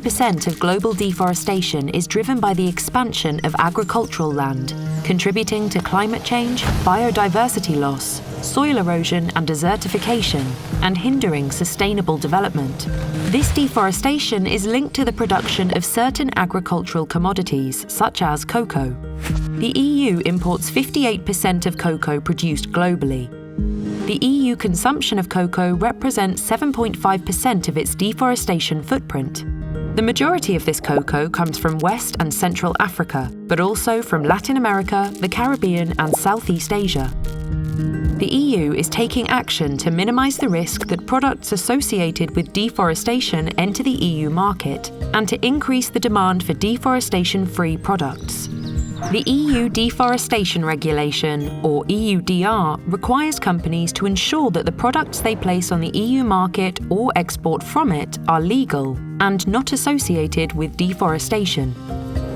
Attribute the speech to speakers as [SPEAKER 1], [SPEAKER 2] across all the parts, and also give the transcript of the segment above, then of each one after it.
[SPEAKER 1] 70% of global deforestation is driven by the expansion of agricultural land, contributing to climate change, biodiversity loss, soil erosion and desertification, and hindering sustainable development. This deforestation is linked to the production of certain agricultural commodities, such as cocoa. The EU imports 58% of cocoa produced globally. The EU consumption of cocoa represents 7.5% of its deforestation footprint. The majority of this cocoa comes from West and Central Africa, but also from Latin America, the Caribbean, and Southeast Asia. The EU is taking action to minimize the risk that products associated with deforestation enter the EU market and to increase the demand for deforestation-free products. The EU Deforestation Regulation, or EUDR, requires companies to ensure that the products they place on the EU market or export from it are legal and not associated with deforestation.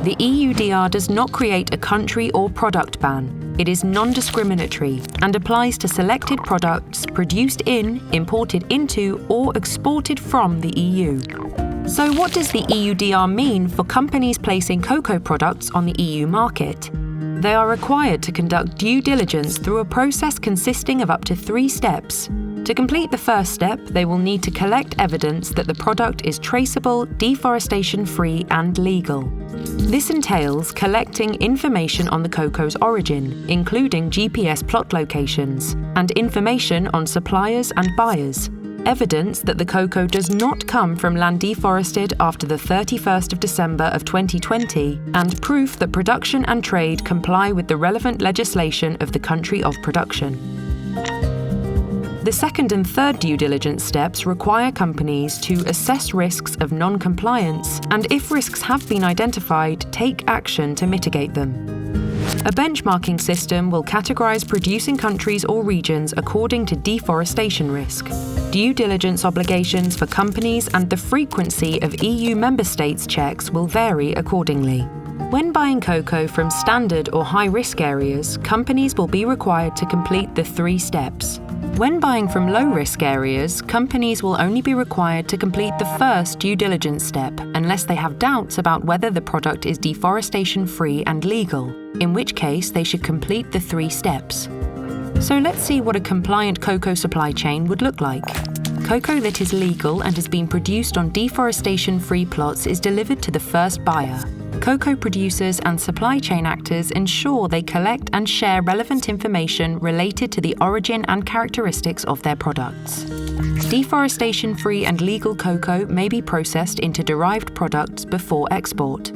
[SPEAKER 1] The EUDR does not create a country or product ban. It is non-discriminatory and applies to selected products produced in, imported into, or exported from the EU. So what does the EUDR mean for companies placing cocoa products on the EU market? They are required to conduct due diligence through a process consisting of up to 3 steps. To complete the first step, they will need to collect evidence that the product is traceable, deforestation-free, and legal. This entails collecting information on the cocoa's origin, including GPS plot locations, and information on suppliers and buyers, evidence that the cocoa does not come from land deforested after the 31st of December of 2020, and proof that production and trade comply with the relevant legislation of the country of production. The second and third due diligence steps require companies to assess risks of non-compliance and, if risks have been identified, take action to mitigate them. A benchmarking system will categorize producing countries or regions according to deforestation risk. Due diligence obligations for companies and the frequency of EU member states' checks will vary accordingly. When buying cocoa from standard or high-risk areas, companies will be required to complete the 3 steps. When buying from low-risk areas, companies will only be required to complete the first due diligence step unless they have doubts about whether the product is deforestation-free and legal, in which case they should complete the 3 steps. So let's see what a compliant cocoa supply chain would look like. Cocoa that is legal and has been produced on deforestation-free plots is delivered to the first buyer. Cocoa producers and supply chain actors ensure they collect and share relevant information related to the origin and characteristics of their products. Deforestation-free and legal cocoa may be processed into derived products before export.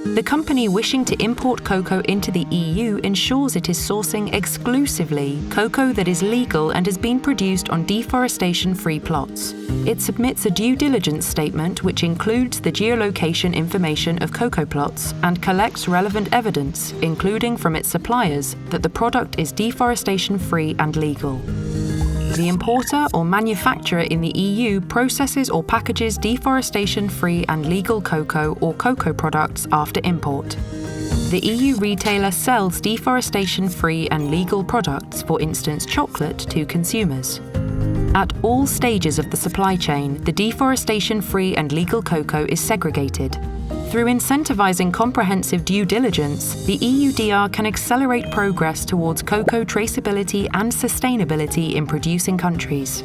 [SPEAKER 1] The company wishing to import cocoa into the EU ensures it is sourcing exclusively cocoa that is legal and has been produced on deforestation-free plots. It submits a due diligence statement which includes the geolocation information of cocoa plots and collects relevant evidence, including from its suppliers, that the product is deforestation-free and legal. The importer or manufacturer in the EU processes or packages deforestation-free and legal cocoa or cocoa products after import. The EU retailer sells deforestation-free and legal products, for instance chocolate, to consumers. At all stages of the supply chain, the deforestation-free and legal cocoa is segregated. Through incentivizing comprehensive due diligence, the EUDR can accelerate progress towards cocoa traceability and sustainability in producing countries.